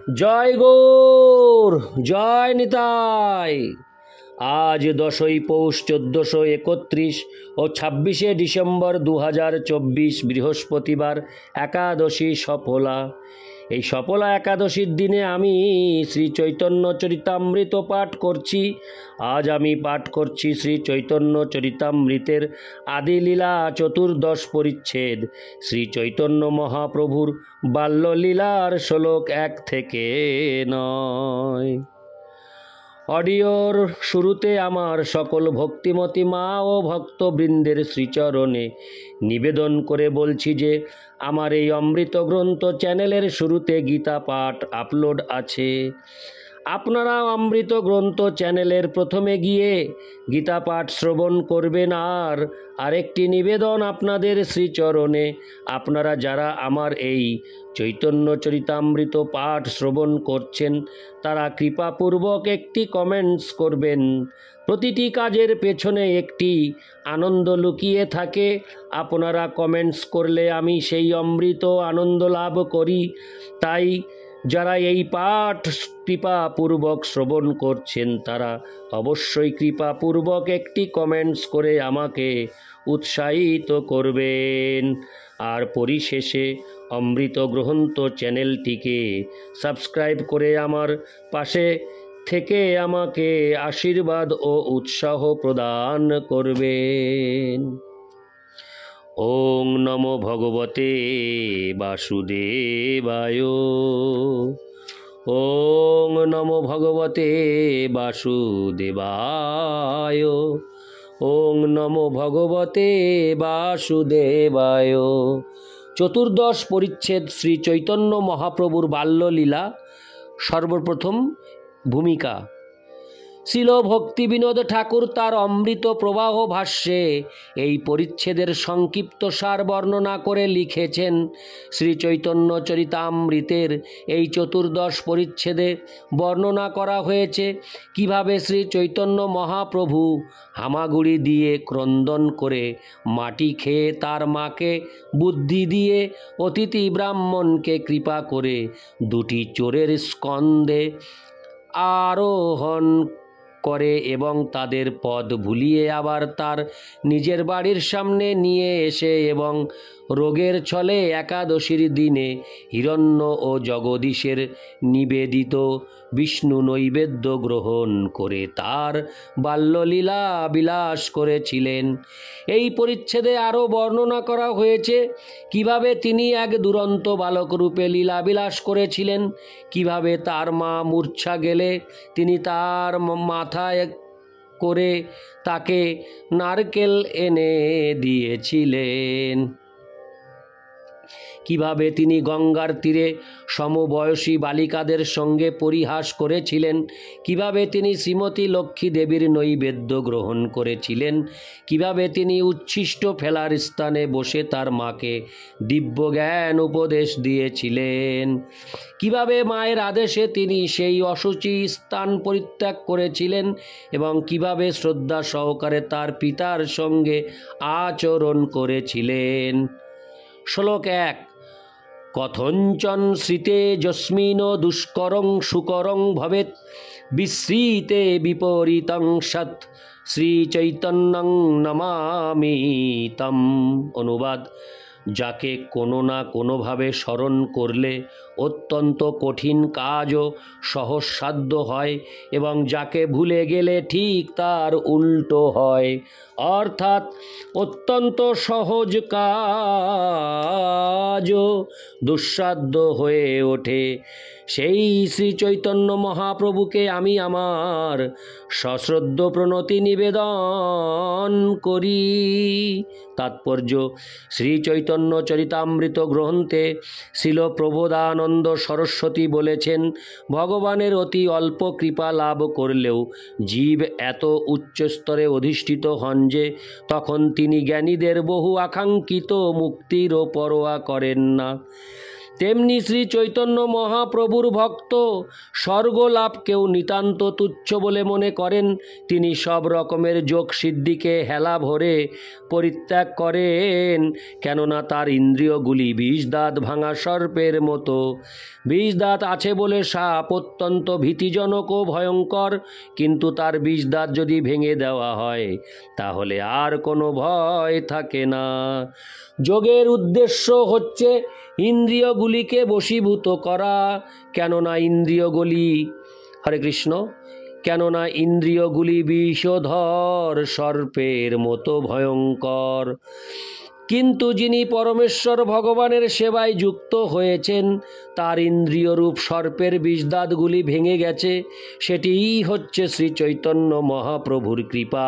জয় গৌর, জয় নিতাই। আজ 10ই পৌষ 1431 ও 26শে ডিসেম্বর 2024 বৃহস্পতিবার, একাদশী সফলা। এই সফলা একাদশীর দিনে আমি শ্রী চৈতন্য চরিতামৃত পাঠ করছি। আজ আমি পাঠ করছি শ্রী চৈতন্য চরিতামৃতের আদিলীলা চতুর্দশ পরিচ্ছেদ, শ্রী চৈতন্য মহাপ্রভুর বাল্যলীলার শ্লোক 1 থেকে 9। অডিওর শুরুতে আমার সকল ভক্তিমতী মা ও ভক্তবৃন্দের শ্রীচরণে নিবেদন করে বলছি যে আমার এই অমৃত গ্রন্থ চ্যানেলের শুরুতে গীতা পাঠ আপলোড আছে। আপনারা অমৃত গ্রন্থ চ্যানেলের প্রথমে গিয়ে গীতা পাঠ শ্রবণ করবেন। আর আরেকটি নিবেদন আপনাদের শ্রীচরণে, আপনারা যারা আমার এই চৈতন্য চরিতামৃত পাঠ শ্রবণ করছেন তারা কৃপাপূর্বক একটি কমেন্টস করবেন। প্রতিটি কাজের পেছনে একটি আনন্দ লুকিয়ে থাকে। আপনারা কমেন্টস করলে আমি সেই অমৃত আনন্দ লাভ করি। তাই যারা এই পাঠ কৃপাপূর্বক শ্রবণ করছেন তারা অবশ্যই কৃপাপূর্বক একটি কমেন্টস করে আমাকে উৎসাহিত করবেন। আর পরিশেষে অমৃত গ্রন্থ চ্যানেলটিকে সাবস্ক্রাইব করে আমার পাশে থেকে আমাকে আশীর্বাদ ও উৎসাহ প্রদান করবেন। ওং নমো ভগবতে বাসুদেবায়। ওং নমো ভগবতে বাসুদেবায়। ওং নমো ভগবতে বাসুদেবায়। চতুর্দশ পরিচ্ছেদ শ্রী চৈতন্য মহাপ্রভুর বাল্যলীলা। সর্বপ্রথম ভূমিকা। শ্রীল ভক্তিবিনোদ ঠাকুর তার অমৃত প্রবাহ ভাষ্যে এই পরিচ্ছেদের সংক্ষিপ্ত সার বর্ণনা করে লিখেছেন। শ্রী চৈতন্য চরিতামৃতের এই চতুর্দশ পরিচ্ছেদে বর্ণনা করা হয়েছে কিভাবে শ্রী চৈতন্য মহাপ্রভু হামাগুড়ি দিয়ে ক্রন্দন করে মাটি খেয়ে তার মাকে বুদ্ধি দিয়ে অতিথি ব্রাহ্মণকে কৃপা করে দুটি চোরের স্কন্ধে আরোহণ করে এবং তাদের পদ ভুলিয়ে আবার তার নিজের বাড়ির সামনে নিয়ে এসে এবং রোগের ছলে একাদশীর দিনে হিরণ্য ও জগদীশের নিবেদিত বিষ্ণু নৈবেদ্য গ্রহণ করে তার বাল্যলীলা বিলাস করেছিলেন। এই পরিচ্ছেদে আরও বর্ণনা করা হয়েছে কিভাবে তিনি এক দুরন্ত বালক রূপে লীলা বিলাস করেছিলেন, কিভাবে তার মা মূর্ছা গেলে তিনি তার মাথায় করে তাকে নারকেল এনে দিয়েছিলেন, কিভাবে তিনি গঙ্গার তীরে সমবয়সী বালিকাদের সঙ্গে পরিহাস করেছিলেন, কিভাবে তিনি শ্রীমতী লক্ষ্মী দেবীর নৈবেদ্য গ্রহণ করেছিলেন, কিভাবে তিনি উচ্ছিষ্ট ফেলার স্থানে বসে তার মাকে দিব্য জ্ঞান উপদেশ দিয়েছিলেন, কিভাবে মায়ের আদেশে তিনি সেই অশুচি স্থান পরিত্যাগ করেছিলেন এবং কিভাবে শ্রদ্ধা সহকারে তার পিতার সঙ্গে আচরণ করেছিলেন। শ্লোক 1। কথঞ্চন শ্রিতে যস্মিন দুষ্করং সুকরং ভবেৎ বিস্মৃতে বিপরীতং সৎ শ্রীচৈতন্যং নমামি তম। অনুবাদ: যাকে কোনো না কোনোভাবে স্মরণ করলে অত্যন্ত কঠিন কাজও সহজসাধ্য হয় এবং যাকে ভুলে গেলে ঠিক তার উল্টো হয়, অর্থাৎ অত্যন্ত সহজ কাজও দুঃসাধ্য হয়ে ওঠে। সেই শ্রী চৈতন্য মহাপ্রভুকে আমি আমার সশ্রদ্ধ প্রণতি নিবেদন করি। তাৎপর্য: শ্রী চৈতন্য চরিতামৃত গ্রন্থে শ্রীল প্রবোধানন্দ সরস্বতী বলেছেন, ভগবানের অতি অল্প কৃপা লাভ করলেও জীব এত উচ্চ স্তরে অধিষ্ঠিত হন যে তখন তিনি জ্ঞানীদের বহু আকাঙ্ক্ষিত মুক্তিরও পরোয়া করেন না। তেমনি শ্রী চৈতন্য মহাপ্রভুর ভক্ত স্বর্গলাভকেও নিতান্ত তুচ্ছ বলে মনে করেন। তিনি সব রকমের যোগ সিদ্ধিকে হেলা ভরে পরিত্যাগ করেন, কেননা তার ইন্দ্রিয়গুলি বিষদাঁত ভাঙা সর্পের মতো। বিষদাঁত আছে বলে সাপ অত্যন্ত ভীতিজনক ও ভয়ঙ্কর, কিন্তু তার বিষদাঁত যদি ভেঙে দেওয়া হয় তাহলে আর কোনো ভয় থাকে না। যোগের উদ্দেশ্য হচ্ছে ইন্দ্রিয়গুলিকে বশীভূত করা, কেননা ইন্দ্রিয়গুলি বিষধর সর্পের মতো ভয়ঙ্কর। কিন্তু যিনি পরমেশ্বর ভগবানের সেবায় যুক্ত হয়েছেন, তার ইন্দ্রিয়রূপ সর্পের বিষদাঁতগুলি ভেঙে গেছে। সেটিই হচ্ছে শ্রী চৈতন্য মহাপ্রভুর কৃপা।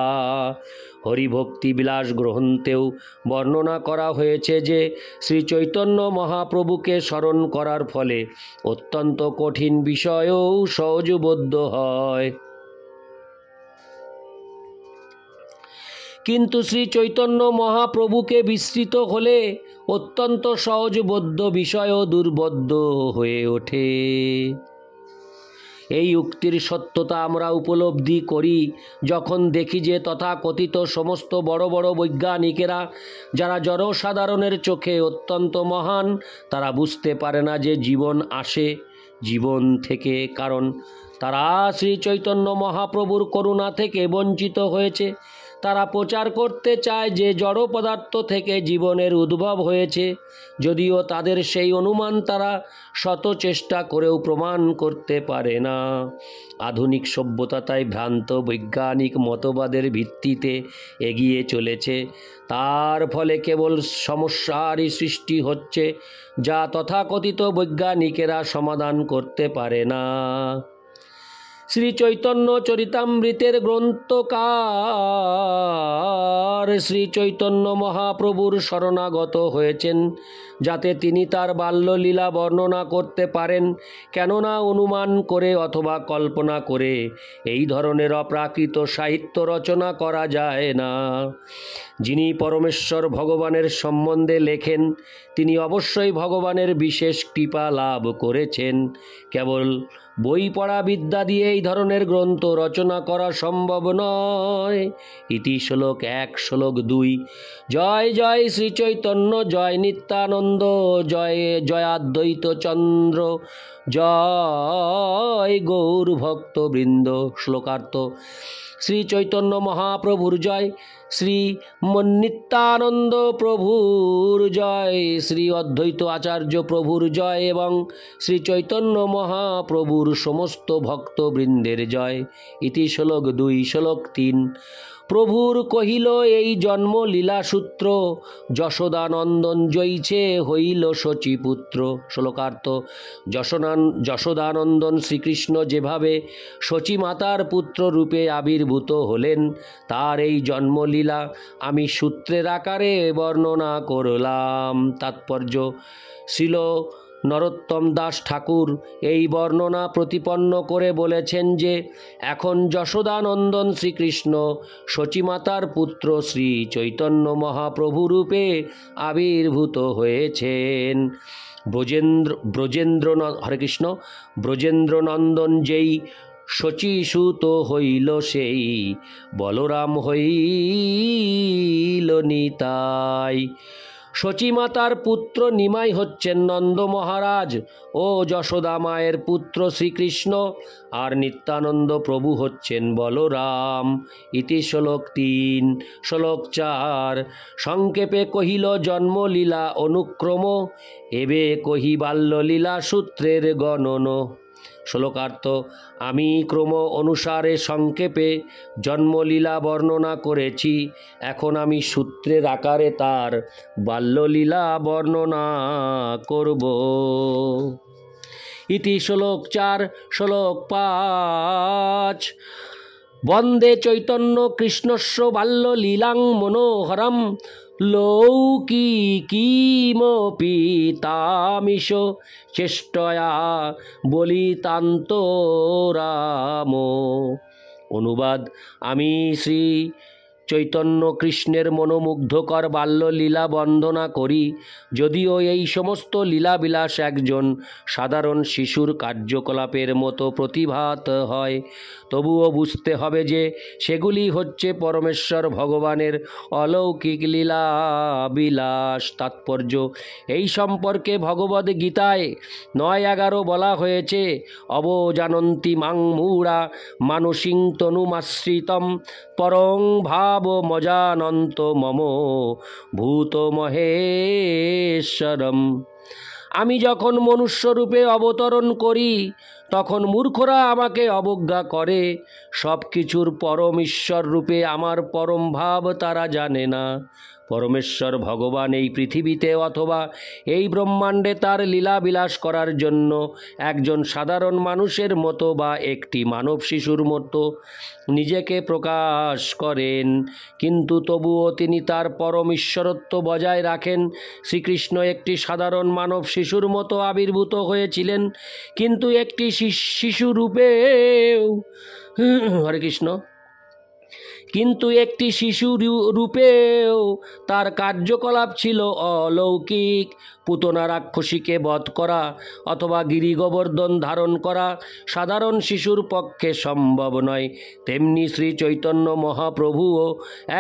হরিভক্তি বিলাস গ্রন্থেও বর্ণনা করা হয়েছে যে শ্রী চৈতন্য মহাপ্রভুকে স্মরণ করার ফলে অত্যন্ত কঠিন বিষয়েও সহজবোধ্য হয়। কিন্তু শ্রী চৈতন্য মহাপ্রভুকে বিস্মৃত হলে অত্যন্ত সহজবোধ্য বিষয়ও দুর্বোধ্য হয়ে ওঠে। এই উক্তির সত্যতা আমরা উপলব্ধি করি যখন দেখি যে তথাকথিত সমস্ত বড় বড় বৈজ্ঞানিকেরা, যারা জনসাধারণের চোখে অত্যন্ত মহান, তারা বুঝতে পারে না যে জীবন আসে জীবন থেকে, কারণ তারা শ্রী চৈতন্য মহাপ্রভুর করুণা থেকে বঞ্চিত হয়েছে। তারা প্রচার করতে চায় যে জড় পদার্থ থেকে জীবনের উদ্ভব হয়েছে, যদিও তাদের সেই অনুমান তারা শত চেষ্টা করেও প্রমাণ করতে পারে না। আধুনিক সভ্যতা তাই ভ্রান্ত বৈজ্ঞানিক মতবাদের ভিত্তিতে এগিয়ে চলেছে। তার ফলে কেবল সমস্যারই সৃষ্টি হচ্ছে, যা তথাকথিত বৈজ্ঞানিকেরা সমাধান করতে পারে না। শ্রী চৈতন্য চরিতামৃতের গ্রন্থকার শ্রী চৈতন্য মহাপ্রভুর শরণাগত হয়েছেন, যাতে তিনি তার বাল্যলীলা বর্ণনা করতে পারেন। কেননা অনুমান করে অথবা কল্পনা করে এই ধরনের অপ্রাকৃত সাহিত্য রচনা করা যায় না। যিনি পরমেশ্বর ভগবানের সম্বন্ধে লেখেন, তিনি অবশ্যই ভগবানের বিশেষ কৃপা লাভ করেছেন। কেবল বই পড়া বিদ্যা দিয়ে এই ধরনের গ্রন্থ রচনা করা সম্ভব নয়। ইতি শ্লোক 1 শ্লোক 2। জয় জয় শ্রী চৈতন্য, জয় নিত্যানন্দ, জয় জয়াদ্বৈত চন্দ্র, জয় গৌর ভক্তবৃন্দ। শ্লোকার্থ: শ্রী চৈতন্য মহাপ্রভুর জয়, শ্রী নিত্যানন্দ প্রভুর জয়, শ্রী অদ্বৈত আচার্য প্রভুর জয় এবং শ্রী চৈতন্য মহাপ্রভুর সমস্ত ভক্তবৃন্দের জয়। ইতি শ্লোক 2 শ্লোক 3। প্রভুর কহিল এই জন্ম লীলাসূত্র, যশোদানন্দন জয়ীছে হইল শচীপুত্র। শ্লোকার্থ: যশোদানন্দন শ্রীকৃষ্ণ যেভাবে শচীমাতার পুত্র রূপে আবির্ভূত হলেন, তার এই জন্মলীলা আমি সূত্রের আকারে বর্ণনা করলাম। তাৎপর্য: শ্রীল নরোত্তম দাস ঠাকুর এই বর্ণনা প্রতিপন্ন করে বলেছেন যে এখন যশোদানন্দন শ্রীকৃষ্ণ শচীমাতার পুত্র শ্রী চৈতন্য মহাপ্রভু রূপে আবির্ভূত হয়েছেন। ব্রজেন্দ্রনন্দন যেই শচীসুত হইল, সেই বলরাম হইল নিতাই। শচীমাতার পুত্র নিমাই হচ্ছেন নন্দ মহারাজ ও যশোদা মায়ের পুত্র শ্রীকৃষ্ণ, আর নিত্যানন্দ প্রভু হচ্ছেন বলরাম। ইতি শ্লোক 3 শ্লোক 4। সংক্ষেপে কহিল জন্মলীলা অনুক্রম, এবে কহি বাল্যলীলা সূত্রের গণন। শ্লোকার্থ: আমি ক্রম অনুসারে সংক্ষেপে জন্মলীলা বর্ণনা করেছি, এখন আমি সূত্রের আকারে তার বাল্যলীলা বর্ণনা করব। ইতি শ্লোক 4 শ্লোক 5। বন্দে চৈতন্য কৃষ্ণস্য বাল্যলীলাং মনোহরম, লৌকিকীমপি তামিশ চেষ্টয়া বলিতান্তরাম। অনুবাদ: আমি শ্রী চৈতন্য কৃষ্ণের মনোমুগ্ধকর বাল্যলীলা বন্দনা করি, যদিও এই সমস্ত লীলাবিলাস একজন সাধারণ শিশুর কার্যকলাপের মতো প্রতিভাত হয়, তবুও বুঝতে হবে যে সেগুলি হচ্ছে পরমেশ্বর ভগবানের অলৌকিক লীলা বিলাস। তাৎপর্য এই সম্পর্কে ভগবদ গীতায় 9:11 বলা হয়েছে, অবজানন্তি মাং মূঢ়া মানসিং তনুমাশ্রিতম পরং ভাব মজানন্ত মম ভূত মহেশ্বরম। আমি যখন মনুষ্যরূপে অবতরণ করি তখন মূর্খরা আমাকে অবজ্ঞা করে। সব কিছুর পরম ঈশ্বর রূপে আমার পরম ভাব তারা জানে না। পরমেশ্বর ভগবান এই পৃথিবীতে অথবা এই ব্রহ্মাণ্ডে তার লীলা বিলাস করার জন্য একজন সাধারণ মানুষের মতো বা একটি মানব শিশুর মতো নিজেকে প্রকাশ করেন, কিন্তু তবুও তিনি তার পরম ঈশ্বরত্ব বজায় রাখেন। শ্রীকৃষ্ণ একটি সাধারণ মানব শিশুর মতো আবির্ভূত হয়েছিলেন, কিন্তু একটি শিশু রূপেও হরে কৃষ্ণ কিন্তু একটি শিশু রূপেও তার কার্যকলাপ ছিল অলৌকিক। পুতনা রাক্ষসীকে বধ করা অথবা গিরিগোবর্ধন ধারণ করা সাধারণ শিশুর পক্ষে সম্ভব নয়, তেমনি শ্রী চৈতন্য মহাপ্রভুও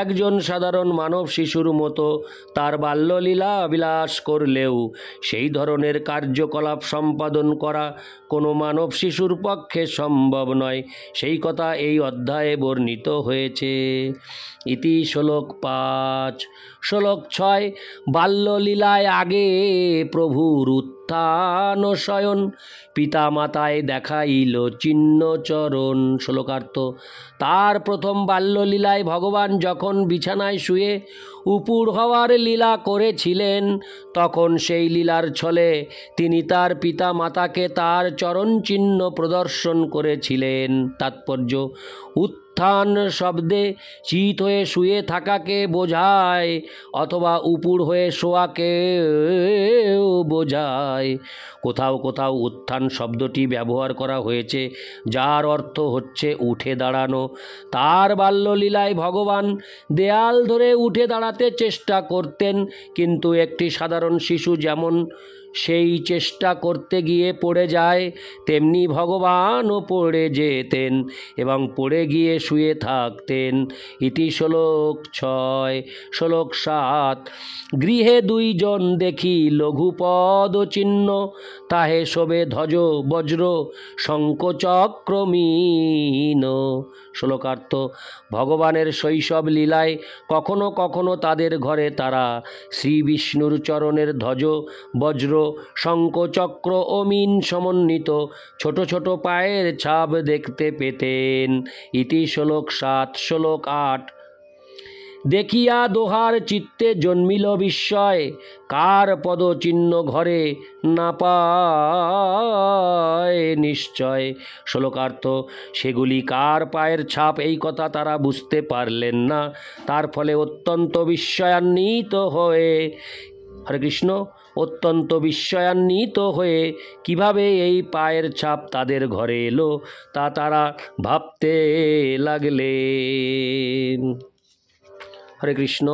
একজন সাধারণ মানব শিশুর মতো তার বাল্যলীলা বিলাস করলেও সেই ধরনের কার্যকলাপ সম্পাদন করা কোনো মানব শিশুর পক্ষে সম্ভব নয়। সেই কথা এই অধ্যায়ে বর্ণিত হয়েছে। ইতি শ্লোক 5। শ্লোক 6। বাল্যলীলায় আগে প্রভুর উত্থান শয়ন পিতা মাতায় দেখাইল চিহ্ন চরণ। শ্লোকার্থ: তার প্রথম বাল্যলীলায় ভগবান যখন বিছানায় শুয়ে উপুড় হওয়ার লীলা করেছিলেন, তখন সেই লীলার ছলে তিনি তার পিতা মাতাকে তার চরণ চিহ্ন প্রদর্শন করেছিলেন। তাৎপর্য: উত্থান শব্দে চিত হয়ে শুয়ে থাকাকে বোঝায় অথবা উপুড় হয়ে শোয়াকেও বোঝায়। কোথাও কোথাও উত্থান শব্দটি ব্যবহার করা হয়েছে, যার অর্থ হচ্ছে উঠে দাঁড়ানো। তার বাল্যলীলায় ভগবান দেয়াল ধরে উঠে দাঁড়াতে চেষ্টা করতেন, কিন্তু একটি সাধারণ শিশু যেমন সেই চেষ্টা করতে গিয়ে পড়ে যায়, তেমনি ভগবানও পড়ে যেতেন এবং পড়ে গিয়ে শুয়ে থাকতেন। ইতি শ্লোক 6। শ্লোক 7। গৃহে 2 জন দেখি লঘুপদ চিহ্ন, তাহে শোভে ধ্বজ বজ্র শঙ্খচক্র মীন। শ্লোকার্থ: ভগবানের শৈশব লীলায় কখনো কখনো তাদের ঘরে তারা শ্রী বিষ্ণুর চরণের ধ্বজ বজ্র শঙ্খচক্র ও মীন সমন্বিত ছোট ছোট পায়ের ছাপ দেখতে পেতেন। ইতি শ্লোক 7। শ্লোক 8। দেখিয়া দোহার চিত্তে জন্মিল বিস্ময়, কার পদচিহ্ন ঘরে না পায় নিশ্চয়। শ্লোকার্থ: সেগুলি কার পায়ের ছাপ এই কথা তারা বুঝতে পারলেন না। তার ফলে অত্যন্ত বিস্ময়ান্বিত হয়ে হরে কৃষ্ণ অত্যন্ত বিস্ময়ান্বিত হয়ে কিভাবে এই পায়ের ছাপ তাদের ঘরে এলো তা তারা ভাবতে লাগলেন। হরে কৃষ্ণ।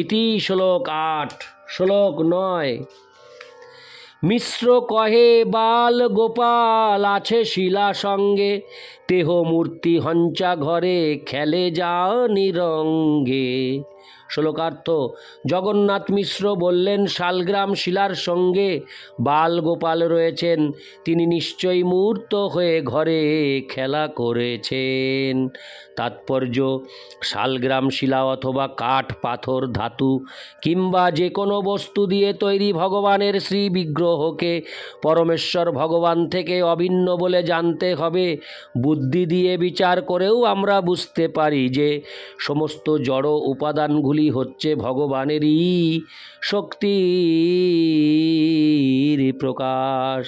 ইতি শ্লোক 8। শ্লোক 9। মিশ্র কহে বাল গোপাল আছে শিলা সঙ্গে, তেহ মূর্তি হঞ্চা ঘরে খেলে যানি রঙ্গে। শ্লোকার্থ: জগন্নাথ মিশ্র বললেন, শালগ্রাম শিলার সঙ্গে বাল গোপাল রয়েছেন, তিনি নিশ্চয়ই মূর্ত হয়ে ঘরে খেলা করেছেন। তাৎপর্য: শালগ্রাম শিলা অথবা কাঠ, পাথর, ধাতু কিংবা যে কোনো বস্তু দিয়ে তৈরি ভগবানের শ্রী বিগ্রহকে পরমেশ্বর ভগবান থেকে অভিন্ন বলে জানতে হবে। বুদ্ধি দিয়ে বিচার করেও আমরা বুঝতে পারি যে সমস্ত জড় উপাদানগুলি হচ্ছে ভগবানেরই শক্তির প্রকাশ।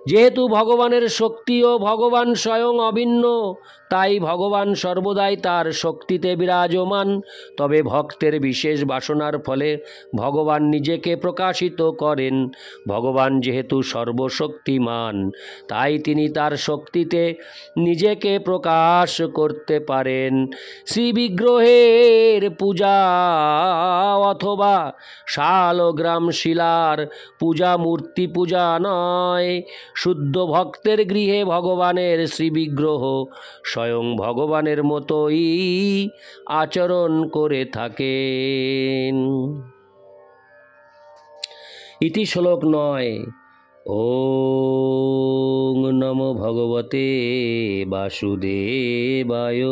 যেহেতু ভগবানের শক্তি ও ভগবান স্বয়ং অভিন্ন, তাই ভগবান সর্বদাই তার শক্তিতে বিরাজমান। তবে ভক্তের বিশেষ বাসনার ফলে ভগবান নিজেকে প্রকাশিত করেন। ভগবান যেহেতু সর্বশক্তিমান, তাই তিনি তার শক্তিতে নিজেকে প্রকাশ করতে পারেন। শ্রীবিগ্রহের পূজা অথবা শালগ্রাম শিলার পূজা মূর্তি পূজা নয়। শুদ্ধ ভক্তের গৃহে ভগবানের শ্রীবিগ্রহ স্বয়ং ভগবানের মতোই আচরণ করে থাকেন। ইতি শ্লোক 9। ওং নমো ভগবতে বাসুদেবায়।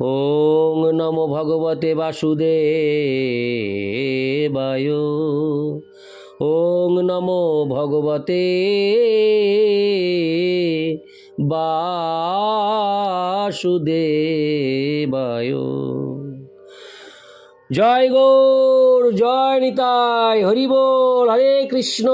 ওং নমো ভগবতে বাসুদেবায়। ওং নমো ভগবতে বাসুদেবায়। জয় গৌর, জয় নিতাই, হরি বল, হরে কৃষ্ণ।